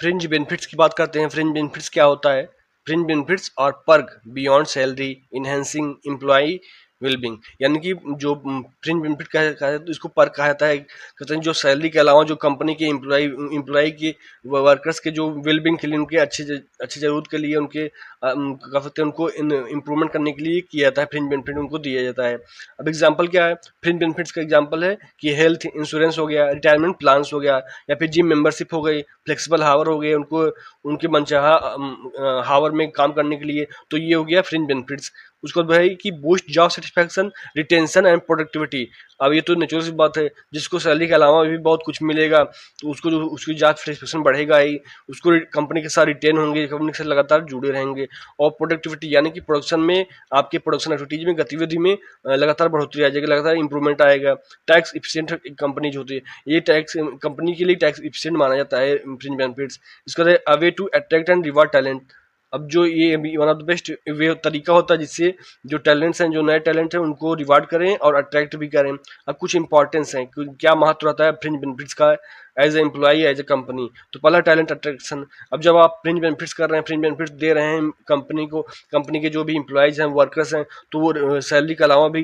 Fringe benefits की बात करते हैं। फ्रिंज बेनिफिट्स क्या होता है? फ्रिंज बेनिफिट्स और perk beyond salary enhancing employee wellbeing, यानी कि जो फ्रिंज बेनिफिट कहा है तो इसको पर्क कहा जाता है। कहते हैं जो सैलरी के अलावा जो कंपनी के एम्प्लॉई के वर्कर्स के जो वेलबींग के लिए, उनके अच्छी जरूरत के लिए, उनके कह सकते हैं उनको इम्प्रूवमेंट करने के लिए किया जाता है। फ्रिंज बेनिफिट उनको दिया जाता है। अब एग्जाम्पल क्या है? फ्रिंज बेनिफिट्स का एग्जाम्पल है कि हेल्थ इंश्योरेंस हो गया, रिटायरमेंट प्लान्स हो गया, या फिर जिम मेंबरशिप हो गई, फ्लेक्सिबल हावर हो गए उनको, उनके मनचाहा हावर में काम करने के लिए। तो ये हो गया फ्रिंज बेनिफिट्स। उसके बाद भाई कि boost job satisfaction, retention and productivity. अब ये तो नेचुरल सी बात है, जिसको सैलरी के अलावा भी बहुत कुछ मिलेगा तो उसको जो उसकी जॉब सेटिस्फैक्शन बढ़ेगा ही, उसको कंपनी के साथ रिटेन होंगे, कंपनी के साथ लगातार जुड़े रहेंगे। और प्रोडक्टिविटी यानी कि प्रोडक्शन में, आपके प्रोडक्शन एक्टिविटीज में, गतिविधि में लगातार बढ़ोतरी आ जाएगी, लगातार इंप्रूवमेंट आएगा। टैक्स इफिशिएंट कंपनी जो होती है, ये टैक्स कंपनी के लिए टैक्स इफिशिएंट माना जाता है फ्रिंज बेनिफिट्स। इसका a way to attract and reward talent. अब जो ये one of the best way तरीका होता है जिससे जो टैलेंट्स हैं, जो नए टैलेंट हैं, उनको रिवार्ड करें और अट्रैक्ट भी करें। अब कुछ इंपॉर्टेंस हैं, क्या महत्व रहता है फ्रिंज बेनिफिट्स का as a employee, as a company. तो पहला टैलेंट अट्रैक्शन। अब जब आप फ्रिंज बेनिफिट्स कर रहे हैं, फ्रिंज बेनिफिट्स दे रहे हैं कंपनी को, कंपनी के जो भी एम्प्लॉयज हैं, वर्कर्स हैं, तो वो सैलरी के अलावा भी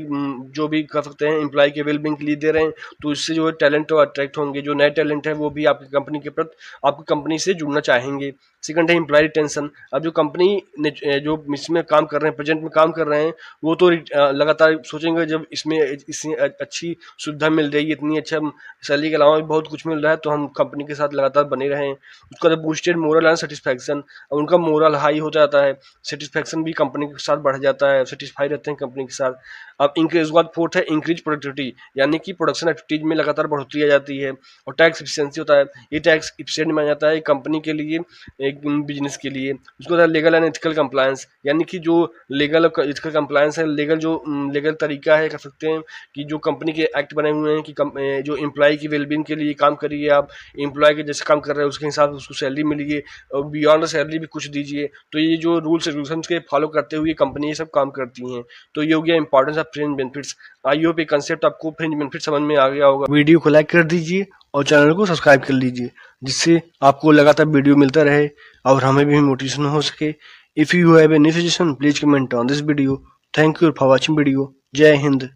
जो भी कर सकते हैं एम्प्लॉय के वेलबींग के लिए दे रहे हैं, तो इससे जो टैलेंट है अट्रैक्ट होंगे। जो नए टैलेंट है वो भी आपकी कंपनी के प्रति, आपकी कंपनी से जुड़ना चाहेंगे। सेकंड है एम्प्लॉय रिटेंशन। अब जो कंपनी जो इसमें काम कर रहे हैं, प्रेजेंट में काम कर रहे हैं, वो तो लगातार सोचेंगे जब इसमें अच्छी सुविधा मिल रही है, इतनी अच्छा सैलरी के अलावा भी बहुत कुछ मिल रहा है, तो हम कंपनी के साथ लगातार बने रहें। उसका बूस्टेड मोरल एंड सेटिस्फैक्शन। उनका मोरल हाई हो जाता है, सेटिस्फैक्शन भी कंपनी के साथ बढ़ जाता है, सेटिस्फाई रहते हैं कंपनी के साथ। अब इंक्रीज बाद फोर्थ है इंक्रीज प्रोडक्टिविटी, यानी कि प्रोडक्शन एक्टिविटीज में लगातार बढ़ोतरी आ जाती है। और टैक्स इफिशिएंसी होता है, ये टैक्स इफिशिएंट माना जाता है कंपनी के लिए, एक बिजनेस के लिए। उसको होता है लीगल एंड एथिकल कंप्लायंस, यानी कि जो लीगल एथिकल कंप्लायंस है, लीगल तरीका है, कह सकते हैं कि जो कंपनी के एक्ट बने हुए हैं कि जो एम्प्लॉय की वेलबींग के लिए काम करिए, आप एम्प्लॉय के जैसे काम कर रहे हैं उसके हिसाब से उसको सैलरी मिलिए, और बियॉन्ड सैलरी भी कुछ दीजिए। तो ये जो रूल्स रेगुलेशन के फॉलो करते हुए कंपनी ये सब काम करती हैं। तो ये हो गया importance of fringe benefits. I hope ये कंसेप्ट आपको फ्रिंज बेनिफिट समझ में आ गया होगा। वीडियो को लाइक कर दीजिए और चैनल को सब्सक्राइब कर लीजिए, जिससे आपको लगातार वीडियो मिलता रहे और हमें भी मोटिवेशन हो सके। If you have any suggestion please comment on this video. Thank you for watching video. जय हिंद।